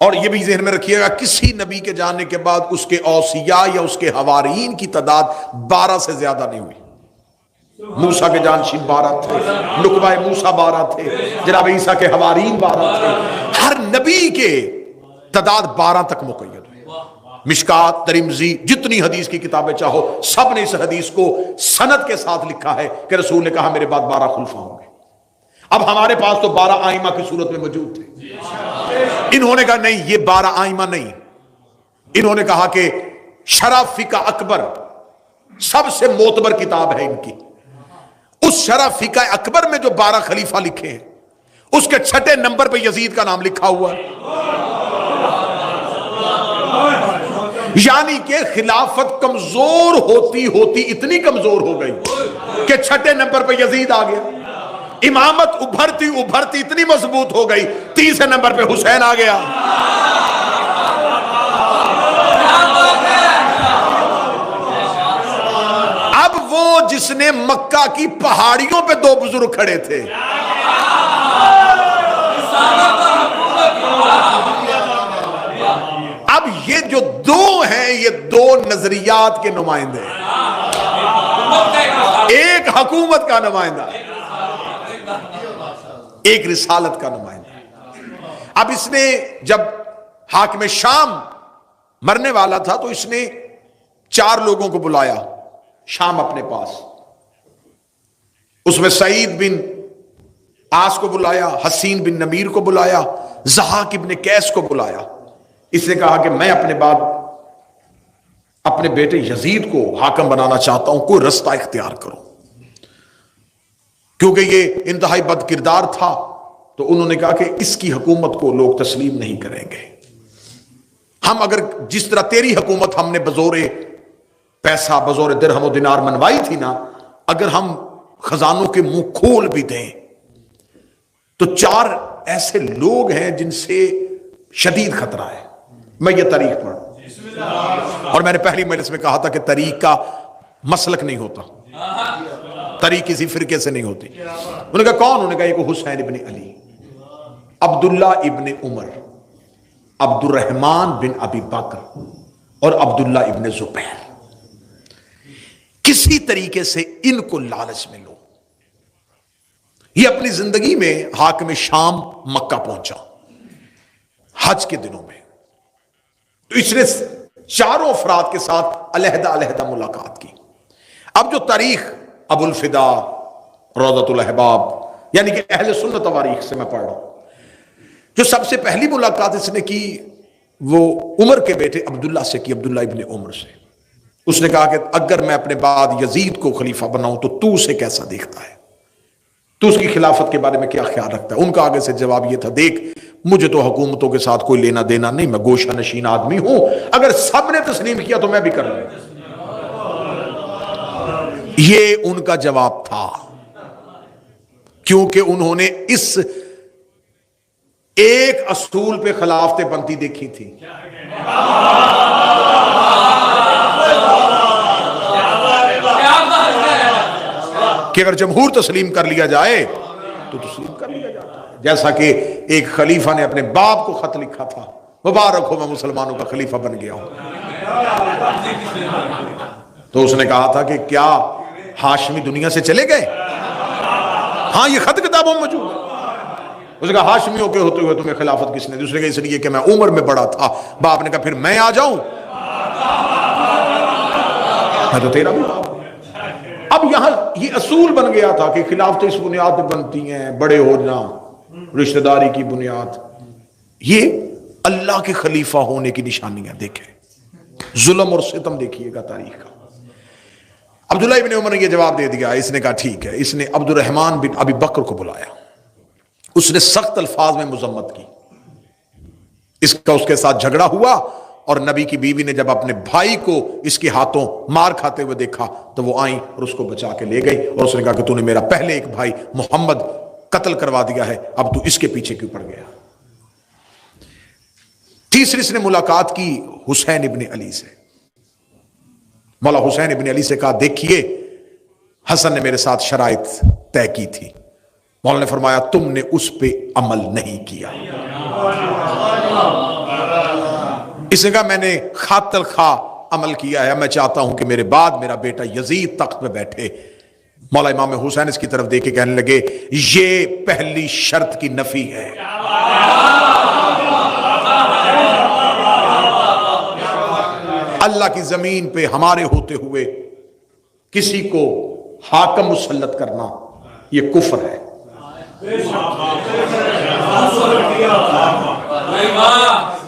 اور یہ بھی ذہن میں رکھیے گا کسی نبی کے جانے کے بعد اس کے اوصیاء یا اس کے حوارین کی تعداد 12 سے زیادہ نہیں ہوئی. موسیٰ کے جانشین 12 تھے، نقبہ موسیٰ 12 تھے، جناب عیسیٰ کے حوارین 12 تھے. ہر نبی کے تعداد 12 تک مقید ہوئی. مشکات، ترمذی، جتنی حدیث کی کتابیں چاہو، سب نے اس حدیث کو سند کے ساتھ لکھا ہے کہ رسول نے کہا میرے بعد 12 خلفاء ہوں گے. اب ہمارے پاس تو 12 آئمہ کی صورت میں موجود تھے. انہوں نے کہا نہیں، یہ 12 آئمہ نہیں. انہوں نے کہا کہ شرح فقہ اکبر سب سے معتبر کتاب ہے ان کی. اس شرح فقہ اکبر میں جو 12 خلیفہ لکھے ہیں اس کے 6 نمبر پہ یزید کا نام لکھا ہوا ہے. یعنی کہ خلافت کمزور ہوتی ہوتی اتنی کمزور ہو گئی کہ 6 نمبر پہ یزید آ گیا. امامت ابھرتی ابھرتی اتنی مضبوط ہو گئی 30 نمبر پہ حسین آ گیا. اب وہ جس نے مکہ کی پہاڑیوں پہ 2 بزرگ کھڑے تھے، اب یہ جو 2 ہیں یہ 2 نظریات کے نمائندے ہیں. ایک حکومت کا نمائندہ، ایک رسالت کا نمائندہ. اب اس نے جب حاکم شام مرنے والا تھا تو اس نے 4 لوگوں کو بلایا شام اپنے پاس. اس میں سعید بن عاص کو بلایا، حسین بن نمیر کو بلایا، ضحاک ابن قیس کو بلایا. اس نے کہا کہ میں اپنے بعد اپنے بیٹے یزید کو حاکم بنانا چاہتا ہوں، کوئی رستہ اختیار کرو. کیونکہ یہ انتہائی بد کردار تھا تو انہوں نے کہا کہ اس کی حکومت کو لوگ تسلیم نہیں کریں گے. ہم اگر جس طرح تیری حکومت ہم نے بزور پیسہ، بزور درہم و دینار منوائی تھی نا، اگر ہم خزانوں کے منہ کھول بھی دیں تو 4 ایسے لوگ ہیں جن سے شدید خطرہ ہے. میں یہ تاریخ پڑھوں اور میں نے پہلی مجلس میں کہا تھا کہ تاریخ کا مسلک نہیں ہوتا، تاریخ کسی فرقے سے نہیں ہوتی. انہوں نے کہا کون؟ انہوں نے کہا ایک حسین ابن علی، عبداللہ ابن عمر، عبد الرحمن بن ابی بکر اور عبداللہ ابن زبیر. کسی طریقے سے ان کو لالچ میں لو. یہ اپنی زندگی میں حاکم شام مکہ پہنچا حج کے دنوں میں، تو اس نے 4 افراد کے ساتھ علیحدہ علیحدہ ملاقات کی. اب جو تاریخ ابو الفدا، روضۃ الاحباب، یعنی کہ اہل سنت تواریخ سے میں پڑھ رہا ہوں، جو سب سے پہلی ملاقات اس نے کی وہ عمر کے بیٹے عبداللہ سے کی، عبداللہ ابن عمر سے. اس نے کہا کہ اگر میں اپنے بعد یزید کو خلیفہ بناؤں تو تو اسے کیسا دیکھتا ہے، تو اس کی خلافت کے بارے میں کیا خیال رکھتا ہے؟ ان کا آگے سے جواب یہ تھا دیکھ مجھے تو حکومتوں کے ساتھ کوئی لینا دینا نہیں، میں گوشہ نشین آدمی ہوں، اگر سب نے تسلیم کیا تو میں بھی کر لوں. یہ ان کا جواب تھا کیونکہ انہوں نے اس ایک اصول پہ خلافتیں بنتی دیکھی تھی. کہ اگر جمہور تسلیم کر لیا جائے تو تسلیم کر لیا جاتا ہے. جیسا کہ ایک خلیفہ نے اپنے باپ کو خط لکھا تھا، مبارک ہو میں مسلمانوں کا خلیفہ بن گیا ہوں. تو اس نے کہا تھا کہ کیا ہاشمی دنیا سے چلے گئے؟ ہاں یہ خط کتابوں میں موجود ہے. اس نے کہا ہاشمیوں کے ہوتے ہوئے تمہیں خلافت کس نے دی؟ اس نے کہا اس لیے کہ میں عمر میں بڑا تھا. باپ نے کہا پھر میں آ جاؤں، میں تو تیرا بھی باپ. اب یہاں یہ اصول بن گیا تھا کہ خلافتیں اس بنیاد پہ بنتی ہیں، بڑے ہونا، رشتہ داری کی بنیاد. یہ اللہ کے خلیفہ ہونے کی نشانیاں دیکھیں، ظلم اور ستم دیکھیے گا تاریخ کا. عبداللہ ابن عمر نے یہ جواب دے دیا. اس نے کہا ٹھیک ہے. اس نے عبد الرحمن بن ابی بکر کو بلایا، اس نے سخت الفاظ میں مذمت کی. اس کے ساتھ جھگڑا ہوا اور نبی کی بیوی نے جب اپنے بھائی کو اس کے ہاتھوں مار کھاتے ہوئے دیکھا تو وہ آئیں اور اس کو بچا کے لے گئی اور اس نے کہا کہ تو نے میرا پہلے ایک بھائی محمد قتل کروا دیا ہے، اب تو اس کے پیچھے کیوں پڑ گیا؟ تیسری اس نے ملاقات کی حسین ابن علی سے. مولا حسین ابن علی سے کہا دیکھیے حسن نے میرے ساتھ شرائط طے کی تھی. مولا نے فرمایا تم نے اس پہ عمل نہیں کیا. اس نے کہا میں نے خاطر خواہ عمل کیا ہے، میں چاہتا ہوں کہ میرے بعد میرا بیٹا یزید تخت پہ بیٹھے۔ مولا امام حسین اس کی طرف دیکھ کے کہنے لگے یہ پہلی شرط کی نفی ہے۔ اللہ کی زمین پہ ہمارے ہوتے ہوئے کسی کو حاکم مسلط کرنا یہ کفر ہے۔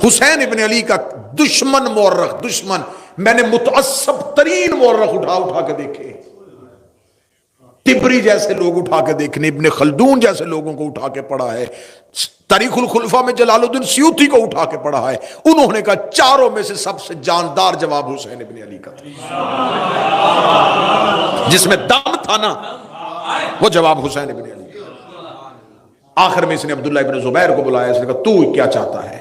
حسین ابن علی کا دشمن مورخ، دشمن، میں نے متعصب ترین مورخ اٹھا اٹھا کے دیکھے، تبری جیسے لوگ اٹھا کے دیکھنے، ابن خلدون جیسے لوگوں کو اٹھا کے پڑھا ہے، تاریخ الخلفاء میں جلال الدین سیوطی کو اٹھا کے پڑھا ہے، انہوں نے کہا چاروں میں سے سب سے جاندار جواب حسین ابن علی کا تھا، جس میں دم تھا نا وہ جواب حسین ابن علی۔ آخر میں اس نے عبداللہ ابن زبیر کو بلایا، اس نے کہا تو کیا چاہتا ہے؟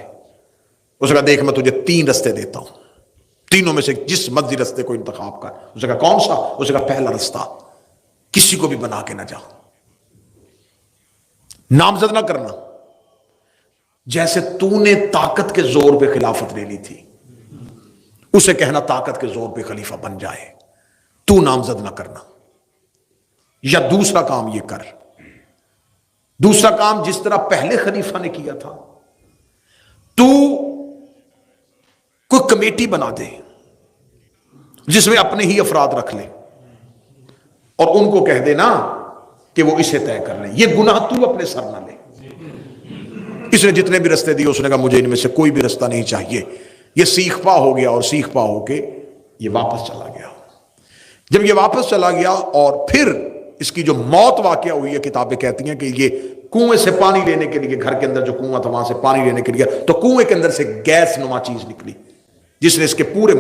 اس نے کہا دیکھ میں تجھے 3 رستے دیتا ہوں، تینوں میں سے جس مرضی رستے کو انتخاب کر۔ اس نے کہا کون سا؟ اس نے کہا پہلا رستہ، کسی کو بھی بنا کے نہ جا، نامزد نہ کرنا، جیسے تو نے طاقت کے زور پہ خلافت لے لی تھی اسے کہنا طاقت کے زور پہ خلیفہ بن جائے، تو نامزد نہ کرنا۔ یا دوسرا کام یہ کر، دوسرا کام جس طرح پہلے خلیفہ نے کیا تھا، تو کوئی کمیٹی بنا دے جس میں اپنے ہی افراد رکھ لے اور ان کو کہہ دے نا کہ وہ اسے طے کر لیں، یہ گناہ تو اپنے سر نہ لے۔ اس نے جتنے بھی رستے دیے اس نے کہا مجھے ان میں سے کوئی بھی رستہ نہیں چاہیے۔ یہ سیخ پا ہو گیا اور سیخ پا ہو کے یہ واپس چلا گیا۔ جب یہ واپس چلا گیا اور پھر اس کی جو موت واقعہ ہوئی ہے، کتابیں کہتی ہیں کہ یہ کنویں سے پانی لینے کے لیے، گھر کے اندر جو کنواں تھا وہاں سے پانی لینے کے لیے تو کنویں کے اندر سے گیس نما چیز نکلی جس نے اس کے پورے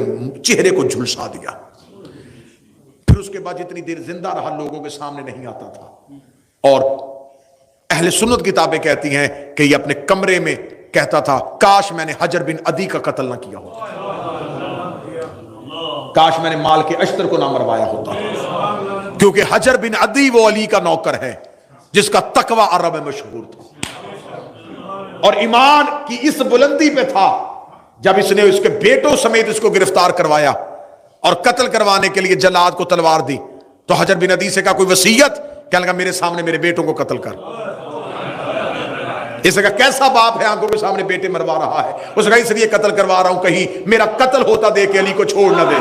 چہرے کو جھلسا دیا۔ پھر اس کے بعد جتنی دیر زندہ رہا لوگوں کے سامنے نہیں آتا تھا، اور اہل سنت کتابیں کہتی ہیں کہ یہ اپنے کمرے میں کہتا تھا کاش میں نے حجر بن عدی کا قتل نہ کیا ہوتا، کاش میں نے مال کے اشتر کو نہ مروایا ہوتا، کیونکہ حجر بن عدی وہ علی کا نوکر ہے جس کا تقوی عرب میں مشہور تھا اور ایمان کی اس بلندی پہ تھا۔ جب اس نے اس کے بیٹوں سمیت اس کو گرفتار کروایا اور قتل کروانے کے لیے جلاد کو تلوار دی تو حجر بن عدی سے کہا کوئی وصیت؟ کہنے لگا میرے سامنے میرے بیٹوں کو قتل کر۔ اس نے کہا کیسا باپ ہے آنکھوں کے سامنے بیٹے مروا رہا ہے؟ اس نے کہا اس لیے قتل کروا رہا ہوں کہیں میرا قتل ہوتا دے کے علی کو چھوڑ نہ دے،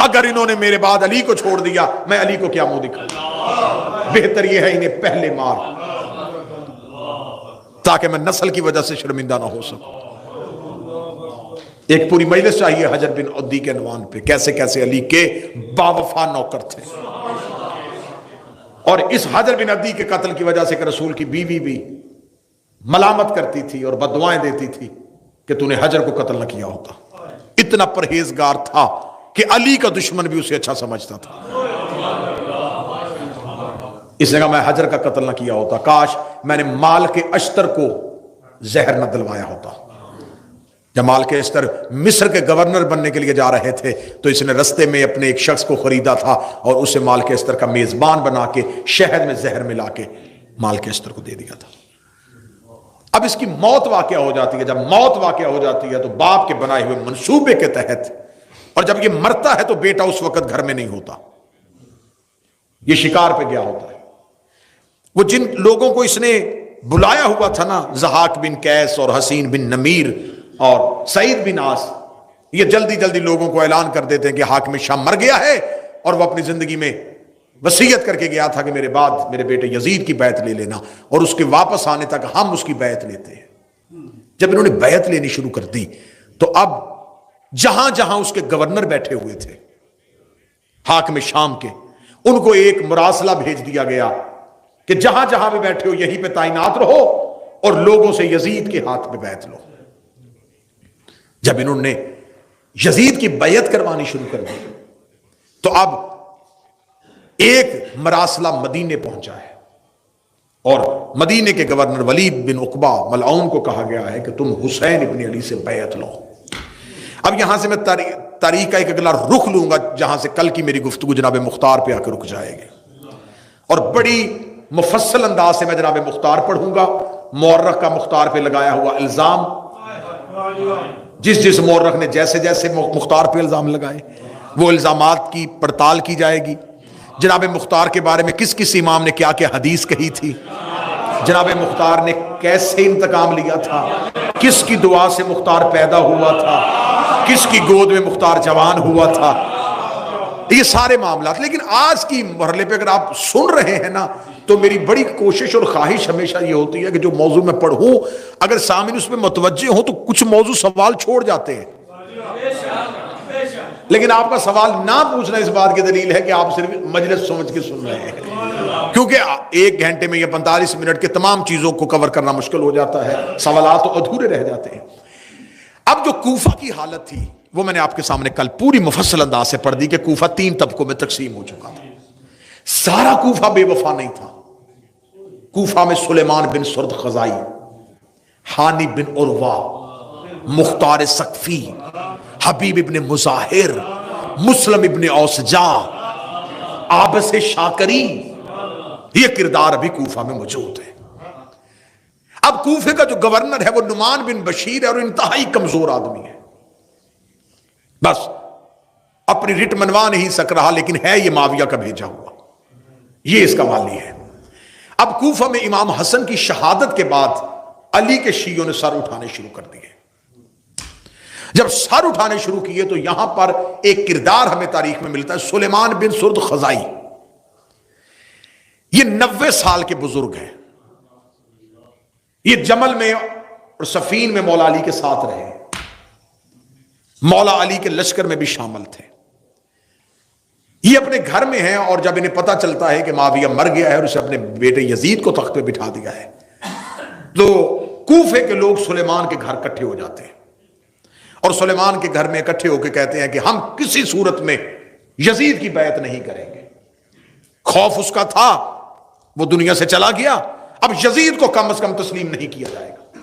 اگر انہوں نے میرے بعد علی کو چھوڑ دیا میں علی کو کیا منہ دکھاؤں، بہتر یہ ہے انہیں پہلے مار تاکہ میں نسل کی وجہ سے شرمندہ نہ ہو سکوں۔ ایک پوری مجلس چاہیے حجر بن عدی کے عنوان پہ، کیسے کیسے علی کے باوفا نوکر تھے، اور اس حجر بن عدی کے قتل کی وجہ سے کہ رسول کی بیوی بھی ملامت کرتی تھی اور بددعائیں دیتی تھی کہ تو نے حجر کو قتل نہ کیا ہوتا۔ اتنا پرہیزگار تھا کہ علی کا دشمن بھی اسے اچھا سمجھتا تھا۔ اس نے کہا میں حجر کا قتل نہ کیا ہوتا، کاش میں نے مال کے اشتر کو زہر نہ دلوایا ہوتا۔ جب مال کے اشتر مصر کے گورنر بننے کے لیے جا رہے تھے تو اس نے رستے میں اپنے ایک شخص کو خریدا تھا اور اسے مال کے اشتر کا میزبان بنا کے شہد میں زہر ملا کے مال کے اشتر کو دے دیا تھا۔ اب اس کی موت واقعہ ہو جاتی ہے، جب موت واقعہ ہو جاتی ہے تو باپ کے بنائے ہوئے منصوبے کے تحت، اور جب یہ مرتا ہے تو بیٹا اس وقت گھر میں نہیں ہوتا، یہ شکار پہ گیا ہوتا ہے۔ وہ جن لوگوں کو اس نے بلایا ہوا تھا نا، ضحاک بن قیس اور حسین بن نمیر اور سعید بن عاص، یہ جلدی جلدی لوگوں کو اعلان کر دیتے ہیں کہ حاکم شام مر گیا ہے اور وہ اپنی زندگی میں وصیت کر کے گیا تھا کہ میرے بعد میرے بیٹے یزید کی بیعت لے لینا، اور اس کے واپس آنے تک ہم اس کی بیعت لیتے ہیں۔ جب انہوں نے بیعت لینی شروع کر دی تو اب جہاں جہاں اس کے گورنر بیٹھے ہوئے تھے حاکم شام کے، ان کو ایک مراسلہ بھیج دیا گیا کہ جہاں جہاں بھی بیٹھے ہو یہیں پہ تعینات رہو اور لوگوں سے یزید کے ہاتھ میں بیعت لو۔ جب انہوں نے یزید کی بیعت کروانی شروع کر دی تو اب ایک مراسلہ مدینے پہنچا ہے اور مدینے کے گورنر ولید بن عقبہ ملعون کو کہا گیا ہے کہ تم حسین ابن علی سے بیعت لو۔ اب یہاں سے میں تاریخ کا ایک اگلا رخ لوں گا جہاں سے کل کی میری گفتگو جناب مختار پہ آ کے رک جائے گی، اور بڑی مفصل انداز سے میں جناب مختار پڑھوں گا مورخ کا مختار پہ لگایا ہوا الزام، جس مورخ نے جیسے جیسے مختار پہ الزام لگائے وہ الزامات کی پڑتال کی جائے گی. جناب مختار کے بارے میں کس کس امام نے کیا کیا حدیث کہی تھی، جناب مختار نے کیسے انتقام لیا تھا، کس کی دعا سے مختار پیدا ہوا تھا، کس کی گود میں مختار جوان ہوا تھا، یہ سارے معاملات. لیکن آج کی مرحلے پہ اگر آپ سن رہے ہیں نا تو میری بڑی کوشش اور خواہش ہمیشہ یہ ہوتی ہے کہ جو موضوع میں پڑھوں اگر سامعین اس میں متوجہ ہوں تو کچھ موضوع سوال چھوڑ جاتے ہیں، لیکن آپ کا سوال نہ پوچھنا اس بات کی دلیل ہے کہ آپ صرف مجلس سمجھ کے سن رہے ہیں، کیونکہ 1 گھنٹے میں یا 45 منٹ کے تمام چیزوں کو کور کرنا مشکل ہو جاتا ہے، سوالات تو ادھورے رہ جاتے ہیں. اب جو کوفہ کی حالت تھی وہ میں نے آپ کے سامنے کل پوری مفصل انداز سے پڑھ دی کہ کوفہ 3 طبقوں میں تقسیم ہو چکا تھا. سارا کوفہ بے وفا نہیں تھا. کوفہ میں سلیمان بن سرد خزائی، حانی بن عروہ، مختار سقفی، حبیب ابن مظاہر، مسلم ابن اوسجا، عابس شاکری، یہ کردار ابھی کوفہ میں موجود ہے. اب کوفے کا جو گورنر ہے وہ نعمان بن بشیر ہے اور انتہائی کمزور آدمی ہے، بس اپنی رٹ منوا نہیں سک رہا، لیکن ہے یہ معاویہ کا بھیجا ہوا، یہ اس کا والی ہے. اب کوفہ میں امام حسن کی شہادت کے بعد علی کے شیعوں نے سر اٹھانے شروع کر دیے. جب سر اٹھانے شروع کیے تو یہاں پر ایک کردار ہمیں تاریخ میں ملتا ہے، سلیمان بن سرد خزائی. یہ 90 سال کے بزرگ ہیں، یہ جمل میں اور صفین میں مولا علی کے ساتھ رہے، مولا علی کے لشکر میں بھی شامل تھے. یہ اپنے گھر میں ہیں اور جب انہیں پتہ چلتا ہے کہ معاویہ مر گیا ہے اور اسے اپنے بیٹے یزید کو تخت پہ بٹھا دیا ہے تو کوفے کے لوگ سلیمان کے گھر اکٹھے ہو جاتے ہیں اور سلیمان کے گھر میں اکٹھے ہو کے کہتے ہیں کہ ہم کسی صورت میں یزید کی بیعت نہیں کریں گے. خوف اس کا تھا، وہ دنیا سے چلا گیا، اب یزید کو کم از کم تسلیم نہیں کیا جائے گا.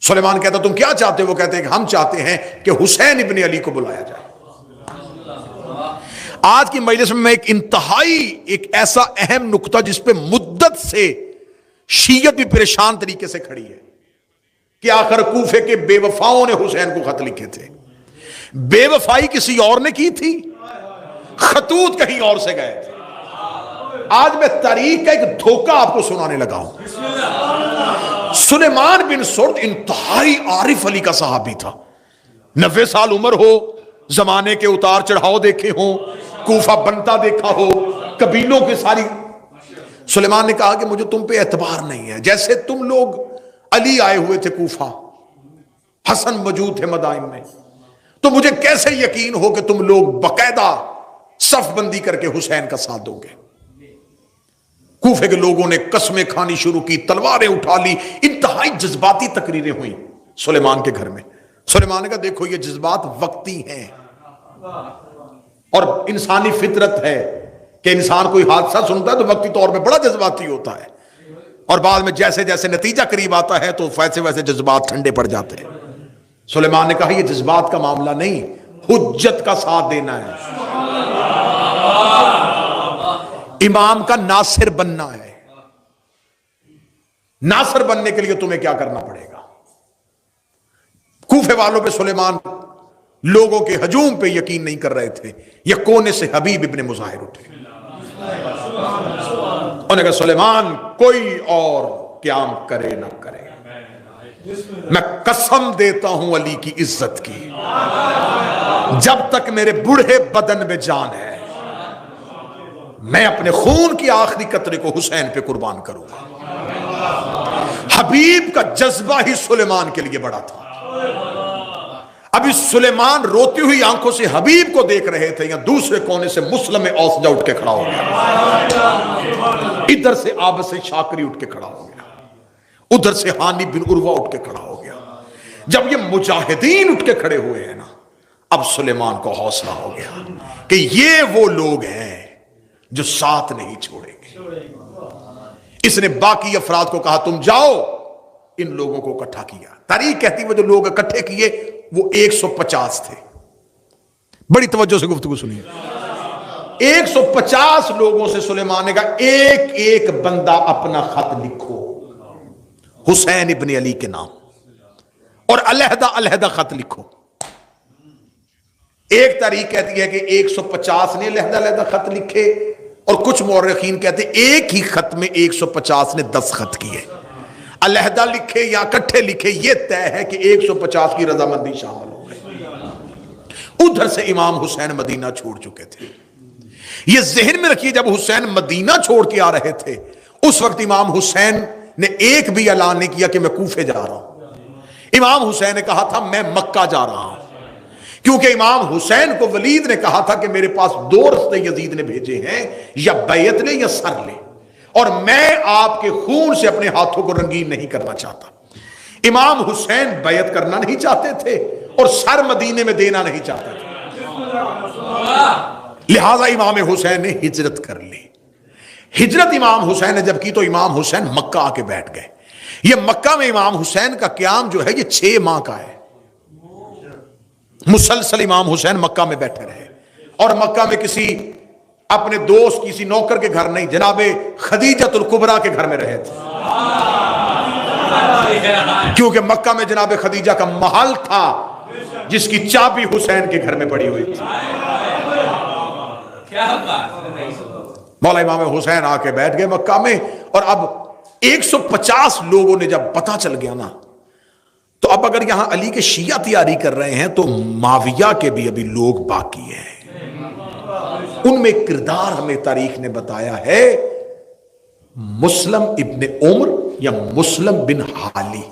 سلیمان کہتا تم کیا چاہتے ہو؟ وہ کہتے ہیں کہ ہم چاہتے ہیں کہ حسین ابن علی کو بلایا جائے. آج کی مجلس میں ایک انتہائی ایک ایسا اہم نقطہ جس پہ مدت سے شیعت بھی پریشان طریقے سے کھڑی ہے کہ آخر کوفے کے بے وفاؤں نے حسین کو خط لکھے تھے. بے وفائی کسی اور نے کی تھی، خطوط کہیں اور سے گئے تھے. آج میں تاریخ کا ایک دھوکہ آپ کو سنانے لگا ہوں. سلیمان بن سرد انتہائی عارف علی کا صحابی تھا، 90 سال عمر ہو، زمانے کے اتار چڑھاؤ دیکھے ہوں، کوفہ بنتا دیکھا ہو، قبیلوں کی ساری. سلیمان نے کہا کہ مجھے تم پہ اعتبار نہیں ہے. جیسے تم لوگ علی آئے ہوئے تھے کوفہ، حسن موجود تھے مدائن میں، تو مجھے کیسے یقین ہو کہ تم لوگ باقاعدہ صف بندی کر کے حسین کا ساتھ دو گے. کوفے کے لوگوں نے قسمیں کھانی شروع کی، تلواریں اٹھا لی، انتہائی جذباتی تقریریں ہوئیں سلیمان کے گھر میں. سلیمان نے کہا دیکھو یہ جذبات وقتی ہیں اور انسانی فطرت ہے کہ انسان کوئی حادثہ سنتا ہے تو وقتی طور پہ بڑا جذباتی ہوتا ہے اور بعد میں جیسے جیسے نتیجہ قریب آتا ہے تو ویسے ویسے جذبات ٹھنڈے پڑ جاتے ہیں. سلیمان نے کہا یہ جذبات کا معاملہ نہیں، حجت کا ساتھ دینا ہے، امام کا ناصر بننا ہے. ناصر بننے کے لیے تمہیں کیا کرنا پڑے گا؟ کوفے والوں پہ سلیمان لوگوں کے ہجوم پہ یقین نہیں کر رہے تھے. یہ کونے سے حبیب ابن مظاہر اٹھے، انہوں نے کہا سلیمان کوئی اور قیام کرے نہ کرے، میں قسم دیتا ہوں علی کی عزت کی، جب تک میرے بوڑھے بدن میں جان ہے میں اپنے خون کی آخری قطرے کو حسین پہ قربان کروں گا. حبیب کا جذبہ ہی سلیمان کے لیے بڑا تھا. ابھی سلیمان روتی ہوئی آنکھوں سے حبیب کو دیکھ رہے تھے، یا دوسرے کونے سے مسلم اوسجا اٹھ کے کھڑا ہو گیا، ادھر سے عابس شاکری اٹھ کے کھڑا ہو گیا، ادھر سے حانی بن عروہ اٹھ کے کھڑا ہو گیا. جب یہ مجاہدین اٹھ کے کھڑے ہوئے ہیں نا، اب سلیمان کو حوصلہ ہو گیا کہ یہ وہ لوگ ہیں جو ساتھ نہیں چھوڑیں گے. اس نے باقی افراد کو کہا تم جاؤ. ان لوگوں کو اکٹھا کیا. تاریخ کہتی وہ جو لوگ اکٹھے کیے وہ 150 تھے. بڑی توجہ سے گفتگو سنیے. 150 لوگوں سے سلیمان نے کہا ایک ایک بندہ اپنا خط لکھو. حسین ابن علی کے نام، اور علیحدہ علیحدہ خط لکھو۔ ایک تاریخ کہتی ہے کہ 150 نے علیحدہ علیحدہ خط لکھے، اور کچھ مورخین کہتے ہیں ایک ہی خط میں 150 نے 10 خط کیے۔ علیحدہ لکھے یا اکٹھے لکھے، یہ طے ہے کہ 150 کی رضامندی شامل ہو گئی۔ ادھر سے امام حسین مدینہ چھوڑ چکے تھے۔ یہ ذہن میں رکھیے، جب حسین مدینہ چھوڑ کے آ رہے تھے اس وقت امام حسین نے ایک بھی اعلان نہیں کیا کہ میں کوفے جا رہا ہوں۔ امام حسین نے کہا تھا میں مکہ جا رہا ہوں، کیونکہ امام حسین کو ولید نے کہا تھا کہ میرے پاس 2 رستے یزید نے بھیجے ہیں، یا بیعت لے یا سر لے، اور میں آپ کے خون سے اپنے ہاتھوں کو رنگین نہیں کرنا چاہتا۔ امام حسین بیعت کرنا نہیں چاہتے تھے اور سر مدینے میں دینا نہیں چاہتے تھے، لہذا امام حسین نے ہجرت کر لی۔ ہجرت امام حسین نے جب کی تو امام حسین مکہ آ کے بیٹھ گئے۔ یہ مکہ میں امام حسین کا قیام جو ہے یہ 6 ماہ کا ہے، مسلسل امام حسین مکہ میں بیٹھے رہے، اور مکہ میں کسی اپنے دوست کسی نوکر کے گھر نہیں، جناب خدیجۃ الکبریٰ کے گھر میں رہے تھے، کیونکہ مکہ میں جناب خدیجہ کا محل تھا جس کی چابی حسین کے گھر میں پڑی ہوئی تھی۔ مولا امام حسین آ کے بیٹھ گئے مکہ میں، اور اب 150 لوگوں نے جب پتہ چل گیا نا، تو اب اگر یہاں علی کے شیعہ تیاری کر رہے ہیں تو معاویہ کے بھی ابھی لوگ باقی ہیں۔ ان میں کردار ہمیں تاریخ نے بتایا ہے، مسلم ابن عمر یا مسلم بن حالی،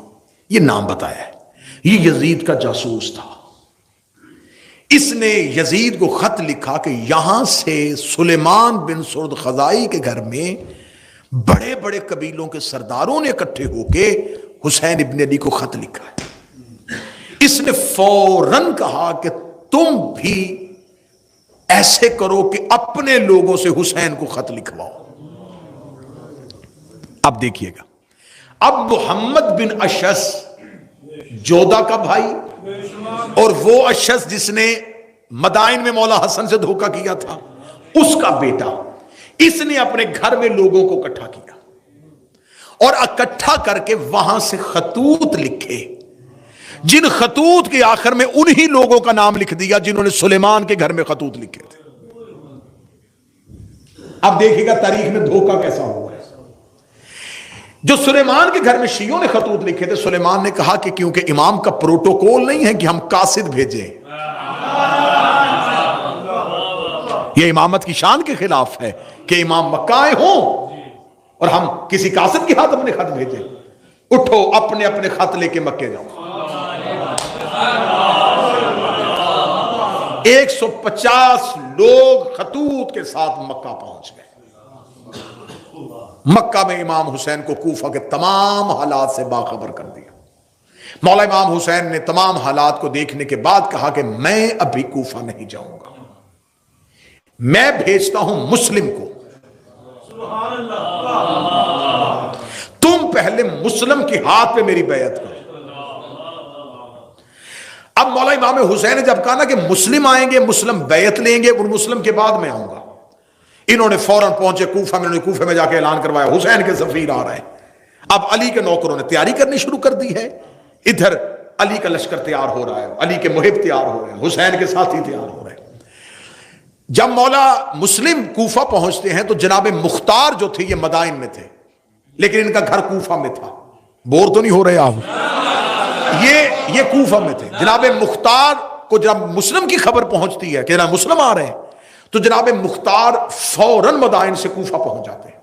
یہ نام بتایا ہے۔ یہ یزید کا جاسوس تھا، اس نے یزید کو خط لکھا کہ یہاں سے سلیمان بن سرد خزائی کے گھر میں بڑے بڑے قبیلوں کے سرداروں نے اکٹھے ہو کے حسین ابن علی کو خط لکھا ہے۔ اس نے فوراً کہا کہ تم بھی ایسے کرو کہ اپنے لوگوں سے حسین کو خط لکھواؤ۔ اب دیکھیے گا، اب محمد بن اشعث جودہ کا بھائی، اور وہ اشعث جس نے مدائن میں مولا حسن سے دھوکہ کیا تھا، اس کا بیٹا، اس نے اپنے گھر میں لوگوں کو اکٹھا کیا اور اکٹھا کر کے وہاں سے خطوط لکھے، جن خطوط کے آخر میں انہی لوگوں کا نام لکھ دیا جنہوں نے سلیمان کے گھر میں خطوط لکھے تھے۔ اب دیکھیے گا تاریخ میں دھوکہ کیسا ہوا ہے۔ جو سلیمان کے گھر میں شیعوں نے خطوط لکھے تھے، سلیمان نے کہا کہ کیونکہ امام کا پروٹوکول نہیں ہے کہ ہم قاصد بھیجیں، یہ امامت کی شان کے خلاف ہے کہ امام مکہ آئے ہوں اور ہم کسی قاصد کے ہاتھ اپنے خط بھیجیں، اٹھو اپنے اپنے خط لے کے مکے جاؤ۔ 150 لوگ خطوط کے ساتھ مکہ پہنچ گئے۔ مکہ میں امام حسین کو کوفہ کے تمام حالات سے باخبر کر دیا۔ مولا امام حسین نے تمام حالات کو دیکھنے کے بعد کہا کہ میں ابھی کوفہ نہیں جاؤں گا، میں بھیجتا ہوں مسلم کو، تم پہلے مسلم کے ہاتھ پہ میری بیعت کرو۔ اب مولا امام حسین نے جب کہا نا کہ مسلم آئیں گے، مسلم بیعت لیں گے، اور مسلم کے بعد میں آؤں گا، انہوں نے فوراً پہنچے کوفہ میں، انہوں نے کوفہ میں جا کے اعلان کروایا حسین کے سفیر آ رہے ہیں۔ اب علی کے نوکروں نے تیاری کرنی شروع کر دی ہے، ادھر علی کا لشکر تیار ہو رہا ہے، علی کے محب تیار ہو رہے ہیں، حسین کے ساتھی تیار ہو رہے ہیں۔ جب مولا مسلم کوفہ پہنچتے ہیں تو جناب مختار جو تھے یہ مدائن میں تھے، لیکن ان کا گھر کوفہ میں تھا۔ بور تو نہیں ہو رہے آپ؟ یہ کوفہ میں تھے۔ جناب مختار کو جب مسلم کی خبر پہنچتی ہے کہ جناب مسلم آ رہے ہیں، تو جناب مختار فوراً مدائن سے کوفہ پہنچ جاتے ہیں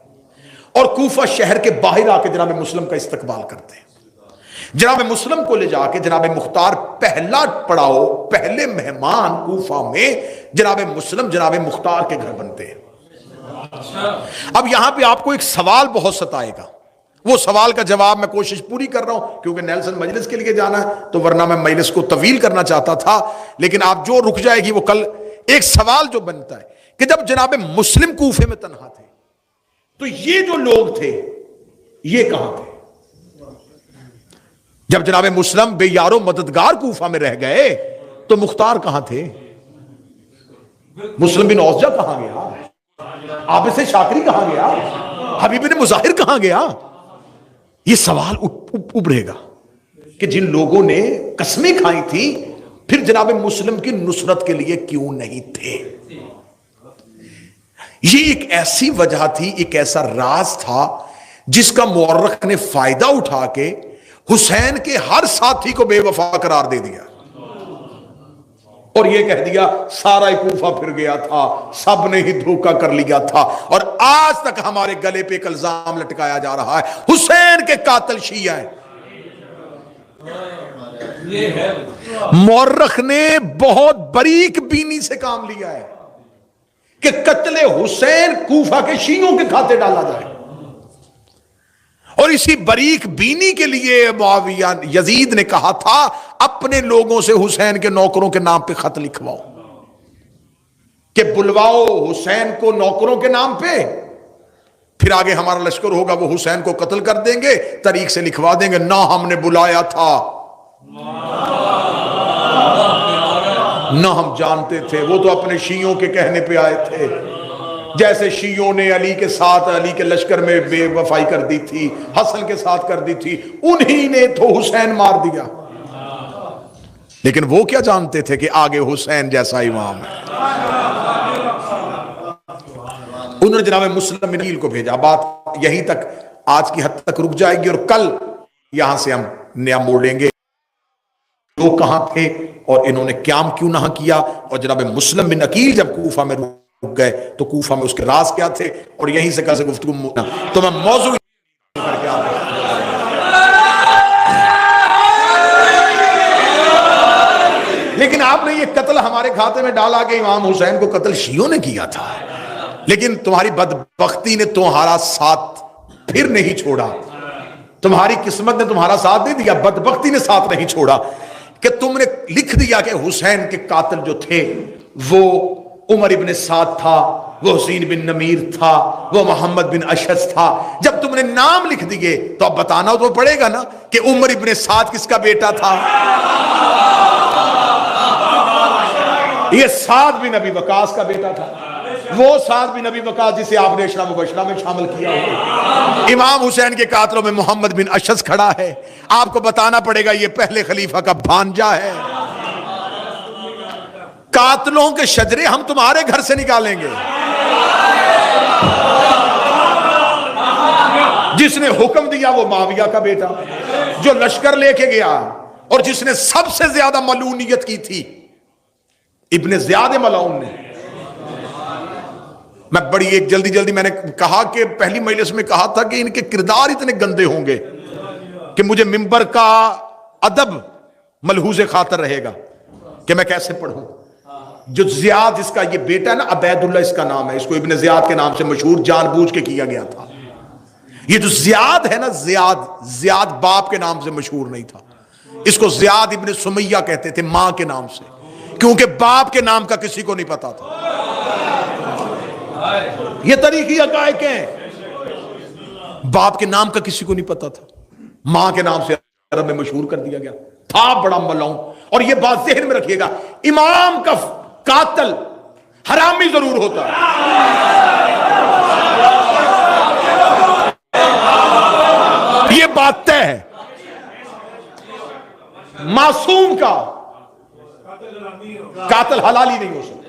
اور کوفہ شہر کے باہر آ کے جناب مسلم کا استقبال کرتے ہیں۔ جناب مسلم کو لے جا کے جناب مختار پہلا پڑاؤ، پہلے مہمان کوفہ میں جناب مسلم جناب مختار کے گھر بنتے ہیں۔ اب یہاں پہ آپ کو ایک سوال بہت ستائے گا، وہ سوال کا جواب میں کوشش پوری کر رہا ہوں کیونکہ نیلسن مجلس کے لیے جانا ہے، تو ورنہ میں مجلس کو طویل کرنا چاہتا تھا، لیکن آپ جو رک جائے گی وہ کل۔ ایک سوال جو بنتا ہے کہ جب جناب مسلم کوفے میں تنہا تھے تو یہ جو لوگ تھے یہ کہاں تھے؟ جب جناب مسلم بے یارو مددگار کوفہ میں رہ گئے تو مختار کہاں تھے؟ مسلم بن اوسجہ کہاں گیا؟ عابس شاکری کہاں گیا؟ حبیب بن مظاہر کہاں گیا؟ یہ سوال ابھرے گا کہ جن لوگوں نے قسمیں کھائی تھی پھر جناب مسلم کی نصرت کے لیے کیوں نہیں تھے؟ یہ ایک ایسی وجہ تھی، ایک ایسا راز تھا جس کا مورخ نے فائدہ اٹھا کے حسین کے ہر ساتھی کو بے وفا قرار دے دیا اور یہ کہہ دیا سارا ہی کوفہ پھر گیا تھا، سب نے ہی دھوکہ کر لیا تھا، اور آج تک ہمارے گلے پہ ایک الزام لٹکایا جا رہا ہے حسین کے قاتل شیعہ ہیں۔ مورخ نے بہت باریک بینی سے کام لیا ہے کہ قتل حسین کوفہ کے شیعوں کے کھاتے ڈالا جائے، اور اسی باریک بینی کے لیے معاویہ یزید نے کہا تھا اپنے لوگوں سے حسین کے نوکروں کے نام پہ خط لکھواؤ، کہ بلواؤ حسین کو نوکروں کے نام پہ، پھر آگے ہمارا لشکر ہوگا وہ حسین کو قتل کر دیں گے، طریق سے لکھوا دیں گے نہ ہم نے بلایا تھا نہ ہم جانتے تھے، وہ تو اپنے شیعوں کے کہنے پہ آئے تھے، جیسے شیعوں نے علی کے ساتھ علی کے لشکر میں بے وفائی کر دی تھی، حسن کے ساتھ کر دی تھی، انہی نے تو حسین مار دیا، لیکن وہ کیا جانتے تھے کہ آگے حسین جیسا امام ہے۔ انہوں نے جناب مسلم بن عقیل کو بھیجا، بات یہیں تک آج کی حد تک رک جائے گی، اور کل یہاں سے ہم نیا موڑ لیں گے وہ کہاں تھے اور انہوں نے قیام کیوں نہ کیا، اور جناب مسلم بن عقیل جب کوفہ میں رک گئے تو کوفہ میں اس کے راز کیا تھے، اور یہیں سے کل سے گفتگو تو میں موضوع کر کے آ رہا ہوں۔ لیکن آپ نے یہ قتل ہمارے کھاتے میں ڈالا کہ امام حسین کو قتل شیعوں نے کیا تھا، لیکن تمہاری بدبختی نے تمہارا ساتھ پھر نہیں چھوڑا، تمہاری قسمت نے تمہارا ساتھ نہیں دیا، بدبختی نے ساتھ نہیں چھوڑا کہ تم نے لکھ دیا کہ حسین کے قاتل جو تھے وہ عمر ابن سعد تھا، وہ حسین بن نمیر تھا، وہ محمد بن اشعث تھا۔ جب تم نے نام لکھ دیے تو اب بتانا تو پڑے گا نا کہ عمر ابن سعد کس کا بیٹا تھا؟ یہ سعد بن ابی وقاص کا بیٹا تھا، وہ سعد بن ابی وقاص جسے آپ نے اشرا مبشرہ میں شامل کیا ہو۔ امام حسین کے قاتلوں میں محمد بن اشعث کھڑا ہے، آپ کو بتانا پڑے گا یہ پہلے خلیفہ کا بھانجا ہے۔ قاتلوں کے شجرے ہم تمہارے گھر سے نکالیں گے۔ جس نے حکم دیا وہ معاویہ کا بیٹا، جو لشکر لے کے گیا اور جس نے سب سے زیادہ ملعونیت کی تھی ابن زیاد ملعون نے۔ میں بڑی ایک جلدی میں نے کہا کہ پہلی مجلس میں کہا تھا کہ ان کے کردار اتنے گندے ہوں گے کہ مجھے منبر کا ادب ملحوظ خاطر رہے گا کہ میں کیسے پڑھوں۔ جو زیاد جس کا یہ بیٹا ہے نا، عبید اللہ اس کا نام ہے، اس کو ابن زیاد کے نام سے مشہور جان بوجھ کے کیا گیا تھا۔ یہ جو زیاد ہے نا، زیاد باپ کے نام سے مشہور نہیں تھا، اس کو زیاد ابن سمیہ کہتے تھے ماں کے نام سے، کیونکہ باپ کے نام کا کسی کو نہیں پتا تھا۔ یہ تاریخی حقائق ہیں، باپ کے نام کا کسی کو نہیں پتا تھا، ماں کے نام سے عرب میں مشہور کر دیا گیا تھا، بڑا ملعون۔ اور یہ بات ذہن میں رکھیے گا، امام کا قاتل حرامی ضرور ہوتا ہے، یہ بات طے ہے، معصوم کا قاتل حلالی نہیں ہو سکتا۔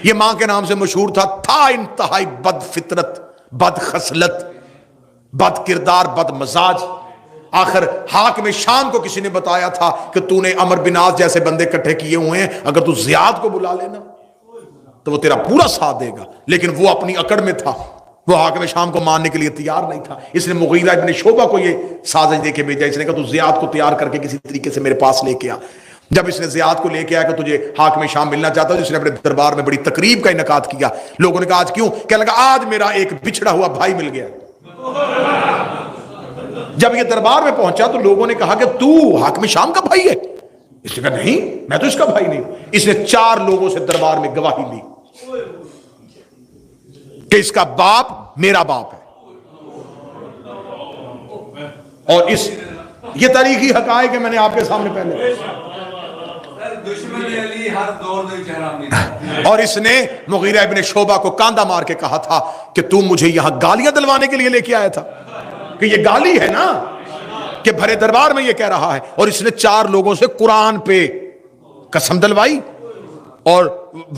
یہ ماں کے نام سے مشہور تھا انتہائی بد فطرت، بد خصلت، بد کردار، بد مزاج۔ آخر حاکم شام کو کسی نے بتایا تھا کہ تو نے عمر بن عاص جیسے بندے کٹھے کیے ہوئے ہیں، اگر تو زیاد کو بلا لینا تو وہ تیرا پورا ساتھ دے گا، لیکن وہ اپنی اکڑ میں تھا، وہ حاکم شام کو ماننے کے لیے تیار نہیں تھا۔ اس نے مغیرہ ابن شعبہ کو یہ سازش دے کے بھیجا، اس نے کہا تو زیاد کو تیار کر کے کسی طریقے سے میرے پاس لے کے آ۔ جب اس نے زیاد کو لے کے آیا کہ تجھے حاکم شام ملنا چاہتا ہے، اس نے اپنے دربار میں بڑی تقریب کا انعقاد کیا۔ لوگوں نے کہا آج کیوں؟ کہنے لگا آج میرا ایک بچھڑا ہوا بھائی مل گیا۔ جب یہ دربار میں پہنچا تو لوگوں نے کہا کہ تو حاکم شام کا بھائی ہے؟ اس نے کہا نہیں، میں تو اس کا بھائی نہیں۔ اس نے 4 لوگوں سے دربار میں گواہی لی کہ اس کا باپ میرا باپ ہے، اور یہ تاریخی حقائق ہے، میں نے آپ کے سامنے پہلے۔ اور اس نے مغیرہ ابن شعبہ کو کاندھا مار کے کہا تھا کہ تو مجھے یہاں گالیاں دلوانے کے لیے لے کے آیا تھا، کہ یہ گالی ہے نا کہ بھرے دربار میں یہ کہہ رہا ہے. اور اس نے 4 لوگوں سے قرآن پہ قسم دلوائی. اور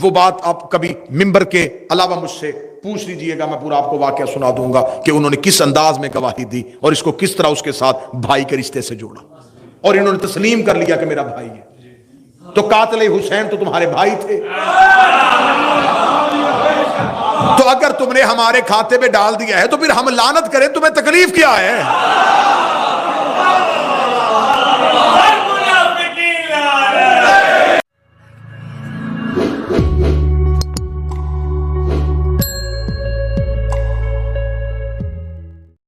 وہ بات آپ کبھی ممبر کے علاوہ مجھ سے پوچھ لیجئے گا, میں پورا آپ کو واقعہ سنا دوں گا کہ انہوں نے کس انداز میں گواہی دی اور اس کو کس طرح اس کے ساتھ بھائی کے رشتے سے جوڑا, اور انہوں نے تسلیم کر لیا کہ میرا بھائی ہے. تو قاتل حسین تو تمہارے بھائی تھے, تو اگر تم نے ہمارے کھاتے میں ڈال دیا ہے تو پھر ہم لعنت کریں, تمہیں تکلیف کیا ہے؟